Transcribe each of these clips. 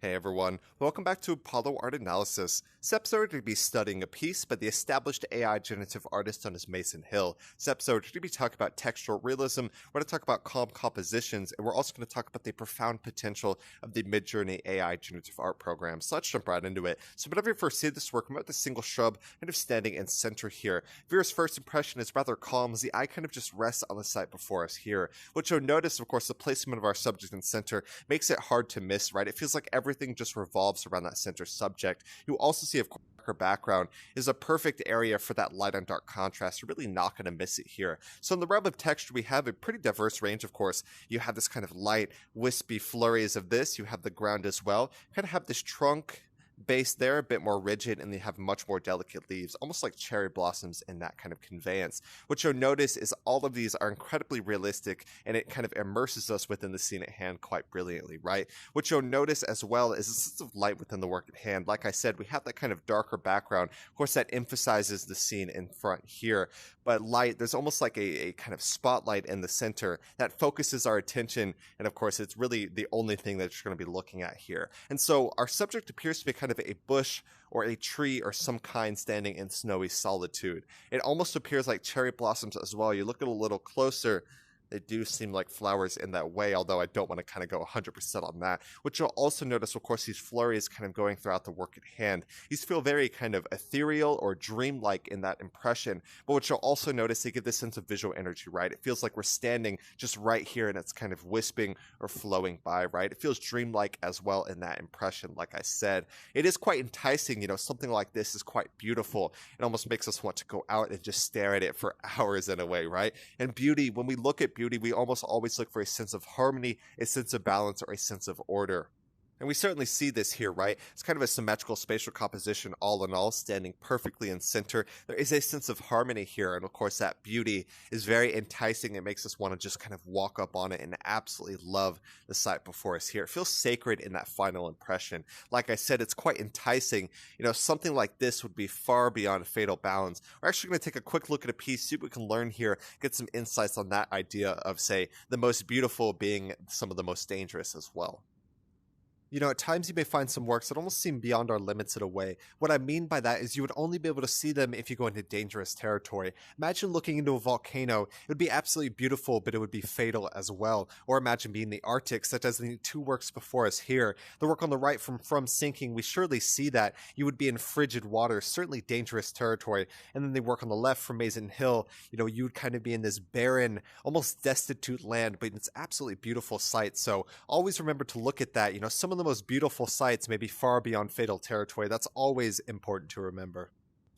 Hey everyone, welcome back to Apollo Art Analysis. This episode we're going to be studying a piece by the established AI generative artist known as Maisen Hill. This episode we're going to be talking about textural realism, we're going to talk about calm compositions, and we're also going to talk about the profound potential of the Midjourney AI generative art program. So let's jump right into it. So whenever you first see this work, I'm at the single shrub kind of standing in center here. Viewer's first impression is rather calm as the eye kind of just rests on the site before us here. What you'll notice, of course, the placement of our subject in center makes it hard to miss, right? It feels like everything just revolves around that center subject. You also see, of course, her background is a perfect area for that light and dark contrast. You're really not going to miss it here. So in the realm of texture, we have a pretty diverse range, of course. You have this kind of light, wispy flurries of this. You have the ground as well. Kind of have this trunk base there, a bit more rigid, and they have much more delicate leaves, almost like cherry blossoms in that kind of conveyance. What you'll notice is all of these are incredibly realistic, and it kind of immerses us within the scene at hand quite brilliantly, right? What you'll notice as well is a sense of light within the work at hand. Like I said, we have that kind of darker background. Of course, that emphasizes the scene in front here, but light, there's almost like a kind of spotlight in the center that focuses our attention, and of course, it's really the only thing that you're going to be looking at here. And so our subject appears to be kind of a bush or a tree or some kind standing in snowy solitude. It almost appears like cherry blossoms as well. You look at a little closer, they do seem like flowers in that way, although I don't want to kind of go 100% on that. What you'll also notice, of course, these flurries kind of going throughout the work at hand. These feel very kind of ethereal or dreamlike in that impression, but what you'll also notice, they give this sense of visual energy, right? It feels like we're standing just right here and it's kind of wisping or flowing by, right? It feels dreamlike as well in that impression, like I said. It is quite enticing, something like this is quite beautiful. It almost makes us want to go out and just stare at it for hours in a way, right? And beauty, when we look at beauty, we almost always look for a sense of harmony, a sense of balance, or a sense of order. And we certainly see this here, right? It's kind of a symmetrical spatial composition all in all, standing perfectly in center. There is a sense of harmony here, and of course that beauty is very enticing. It makes us want to just kind of walk up on it and absolutely love the sight before us here. It feels sacred in that final impression. Like I said, it's quite enticing. Something like this would be far beyond fatal bounds. We're actually going to take a quick look at a piece, see what we can learn here, get some insights on that idea of, say, the most beautiful being some of the most dangerous as well. At times you may find some works that almost seem beyond our limits in a way. What I mean by that is you would only be able to see them if you go into dangerous territory. Imagine looking into a volcano. It would be absolutely beautiful, but it would be fatal as well. Or imagine being the Arctic, such as the two works before us here. The work on the right from Sinking, we surely see that. You would be in frigid water, certainly dangerous territory. And then the work on the left from Maisen Hill, you would kind of be in this barren, almost destitute land, but it's absolutely beautiful sight. So always remember to look at that. Some of the most beautiful sights may be far beyond fatal territory. That's always important to remember.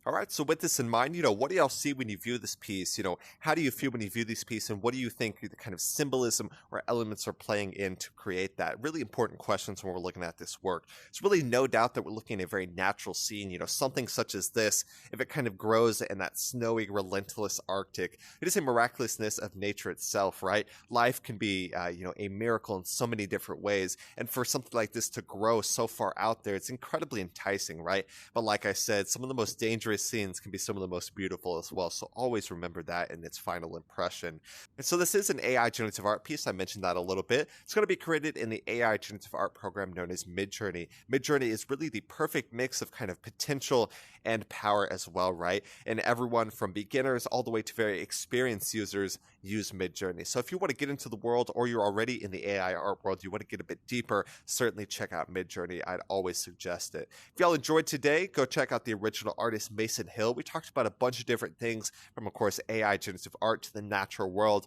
All right, so with this in mind, what do y'all see when you view this piece? How do you feel when you view this piece, and what do you think the kind of symbolism or elements are playing in to create that? Really important questions when we're looking at this work. It's really no doubt that we're looking at a very natural scene, something such as this, if it kind of grows in that snowy, relentless Arctic. It is a miraculousness of nature itself, right? Life can be, a miracle in so many different ways, and for something like this to grow so far out there, it's incredibly enticing, right? But like I said, some of the most dangerous scenes can be some of the most beautiful as well. So always remember that in its final impression. And so this is an AI generative art piece. I mentioned that a little bit. It's going to be created in the AI generative art program known as Midjourney. Midjourney is really the perfect mix of kind of potential and power as well, right? And everyone from beginners all the way to very experienced users use Midjourney. So if you want to get into the world, or you're already in the AI art world, you want to get a bit deeper, certainly check out Midjourney. I'd always suggest it. If y'all enjoyed today, go check out the original artist Maisen Hill. We talked about a bunch of different things from, of course, AI generative art to the natural world,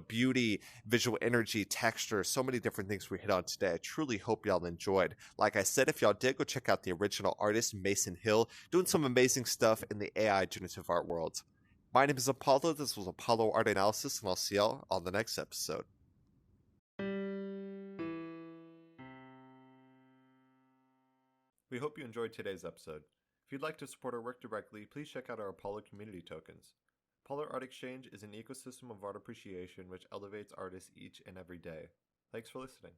beauty, visual energy, texture, so many different things we hit on today. I truly hope y'all enjoyed. Like I said, if y'all did, go check out the original artist Maisen Hill, doing some amazing stuff in the AI generative art world. My name is Apollo. This was Apollo Art Analysis, and I'll see y'all on the next episode. We hope you enjoyed today's episode. If you'd like to support our work directly, please check out our Apollo community tokens. Apollo Art Exchange is an ecosystem of art appreciation which elevates artists each and every day. Thanks for listening.